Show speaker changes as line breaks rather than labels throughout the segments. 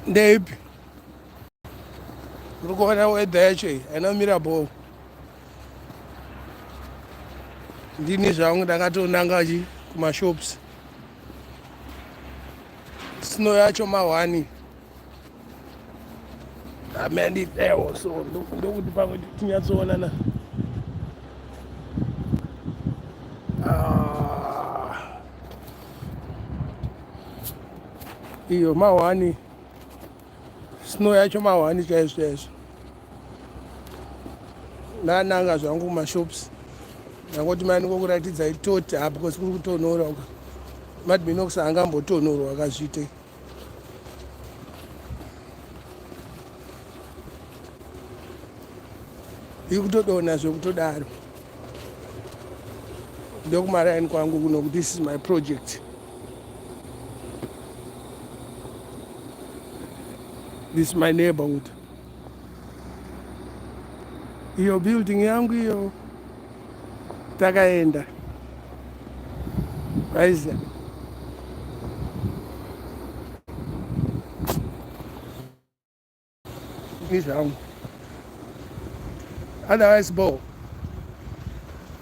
ndeipi uri kuona wedha yacho iyi haina ball ndini zvangu ndakatonanga kumashops snow yacho ma1 amandidaiwo so ndokuti pamwe tinyatsoonana iyo ma1 snow yacho ma1 chaizvo ndananga zvangu kumashops nangoti mani kokuratidza itoti apa because kuri kutonhora uka madminox angambotonhorwa akazviite iri kutodona zvekutodaro ndokumaraini kwangu kuno kuti this is my project, this is my neighborhood. Iyo building yangu iyo takaenda Hwezha ni zvangu otherwise bo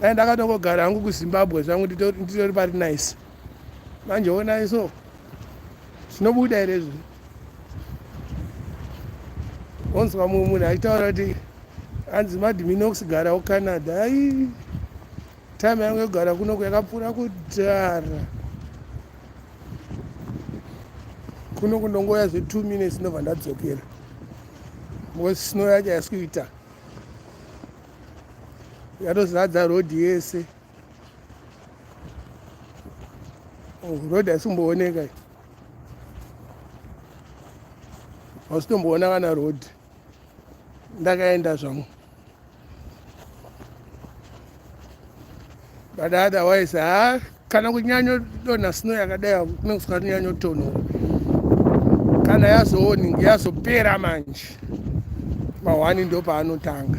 dai ndakatongogara hangu kuZimbabwe zvangu nditori pari nice manje onai so zvinobuda here zvi onzwa mumwe munhu achitaura kuti hanzi madminox garawo Canada ai time yangu yogara kunoku yakapfuura kudhara kuno kundongoya zve2 minutes ndobva ndadzokera because snow yacho haisi kuita yatozadza Roddie yese Roddie haisi kumbooneka hausitomboona kana Roddie ndakaenda zvangu but otherwise kana kunyanyodonha snow yakadai kunokusika kunyanyotonhora kana yazopera manje ma1 ndo paanotanga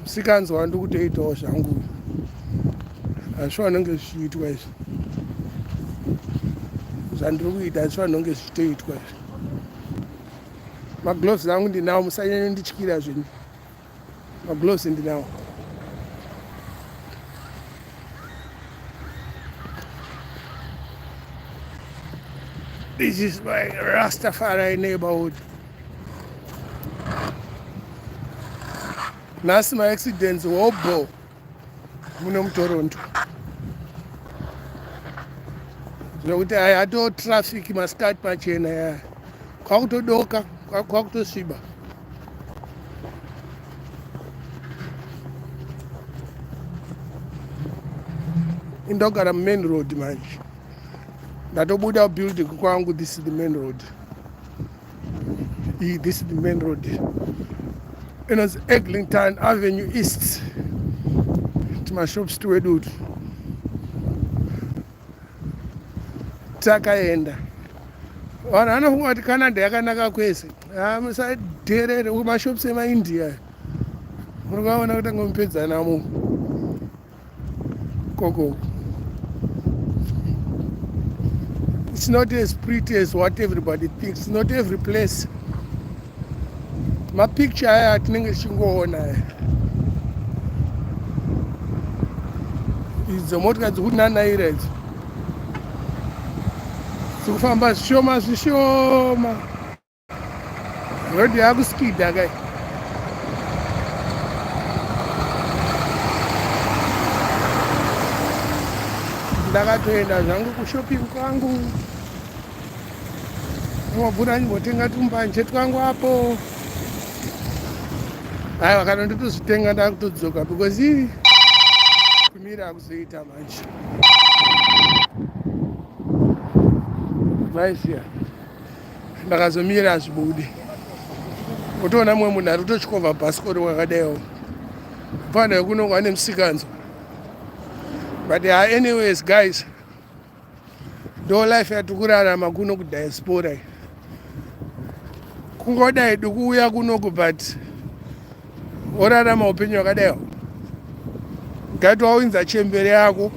musikanzwa ndikutoitawo zvangu hazvifanira kunge zvichiitwa izvi zvandiri kuita hazvifanira kunge zvichitoitwa izvi magloves angu ndinawo musanyanyondityira zvinhu magloves ndinawo this is my Rastafari neighborhood nhasi maaccidents wobo muno mutoronto zvinokuti hai hato traffic masikati machena yaya kwakutodoka kwakutosviba indogara mumain road manje ndatobuda building kwangu this is the main road this is the main road inonzi Eglinton Avenue East timashops twedutu takaenda vanhu vanofunga kuti Canada yakanaka kwese musadherere mashops emaindia muri kuvaona kuti angomupedzanamo koko. It's not as pretty as what everybody thinks. It's not every place. My picture I think chingoona idzi motika dzikunanaira idzi dzikufamba zvishoma rodhi yakuskidha kai ndakatoenda zvangu kushopping kwangu mabvura ndimbotenga tumbanje twangu apo haiwa kana ndotozvitenga ndakutodzoka because kumira akuzoita manje maizviya ndakazomira hazvibude utoona mumwe munhu ari kutochikova bhasikoro wakadaiwo panda kunongwa nemusikanzwa but anyways guys ndo life yatikurarama kuno kudiaspora kungodai dikuuya kunoku but orarama upenyu wakadaiwo ngati wawinza chembere yako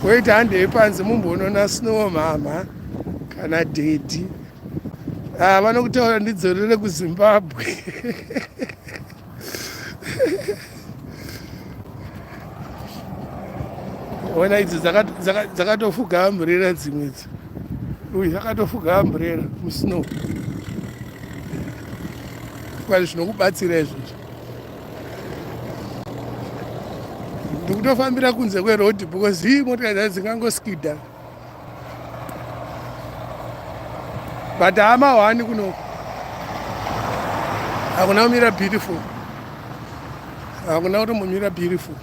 weiti handei panze mumbonona snow mama kana dhedhi vanokutaura ndidzorere kuzimbabwe. ona idzi dzakatofuga amburera dzimwe idzi. uyu akatofuga amburera musnow. kwari zvinokubatsira izvozvo. ndikutofambira kunze kwerodhi because hii motikari dzacho dzingangoskidha. but hamahwani kuno hakuna kumira beautiful. hakuna kutombomira beautiful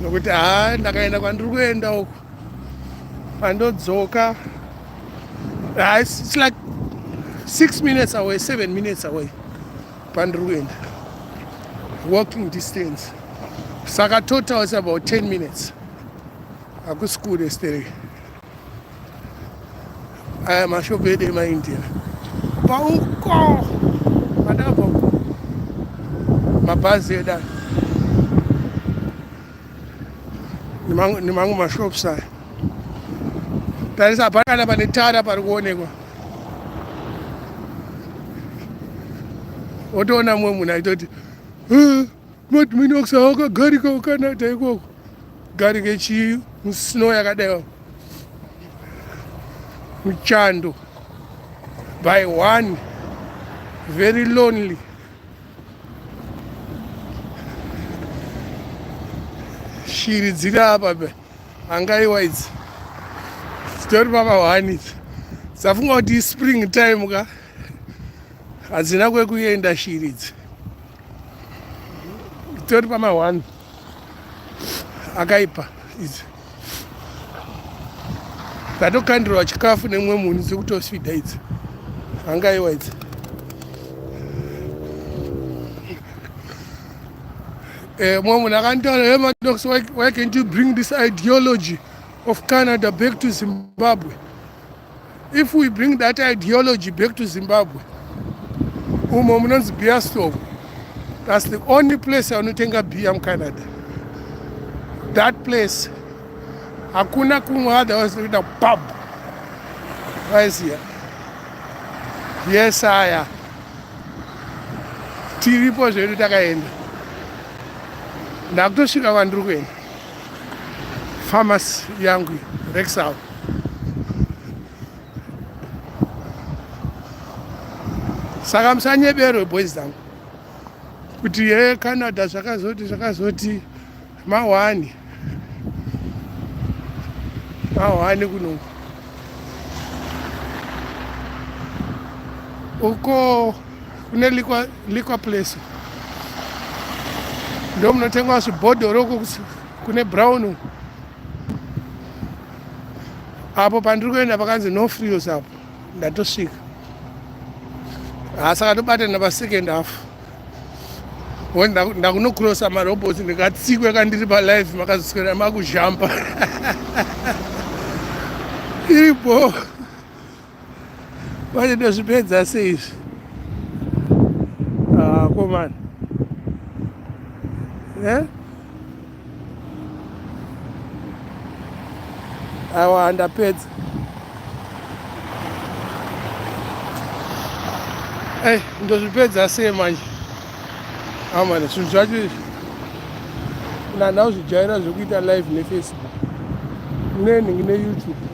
nokuti ndakaenda kwandiri kuenda uko pandodzoka it's like 6 minutes away 7 minutes away pandiri kuenda walking distance. Saka total is about 10 minutes. Hakusi kure stere. Aya mashopu edu emaIndia. Pauko! Padapo. Mabhazi eda. Nimangu mashopu saya. Tarisa pakana pane Tyre pari kuonekwa. Otoona mumwe munhu aitoti mati mini wakusa wakagarika wakanata ikoko. Garike chii musnow yakadaiwa. Muchando. By one. Very lonely. Shiri dziri apa pe. Angaiwa idzi. Dzitori pamahwani idzi. Dzafunga kuti spring time ka. Hadzina kwekuenda shiri idzi. Dzitori pamahwani. Akaipa idzi. Dzatokandirwa chikafu nemumwe munhu dzekutosvida idzi. Angaiwa idzi. Mumwe munhu akantaura, hey Madox, why can't you bring this ideology of Canada back to Zimbabwe? If we bring that ideology back to Zimbabwe, umo munonzi beer store. That's the only place anotenga beer muCanada. That place, hakuna kumwe otherwise kuita pub. Waiziya? Yes, aya. Tiripo zvedu takaenda. Ndakutosvika kwandiri kuenda. Pharmacy yangu Rexall. Saka musanyeberwe boys zangu. Kuti Canada zvakazoti mahwani. Mahwani kuno. Uko kune liquor place. Ndo munotengwa zvibhodhoro uko kune brown. Apo pandiri kuenda pakanzi no frills apo. Ndatosvika. Saka tobatana pa second half. Ndakunocrossa marobhotsi ndikatsikwe kandiri palive makazoswera makuzhampa. Ipo. Vache ndozvipedza sei izvi. Komana. Awa ndapedza. Ndozvipedza sei manje. Amana zvinhu zvacho izvi. Ndanauzvijaira zvekuita live neFacebook. NeYouTube.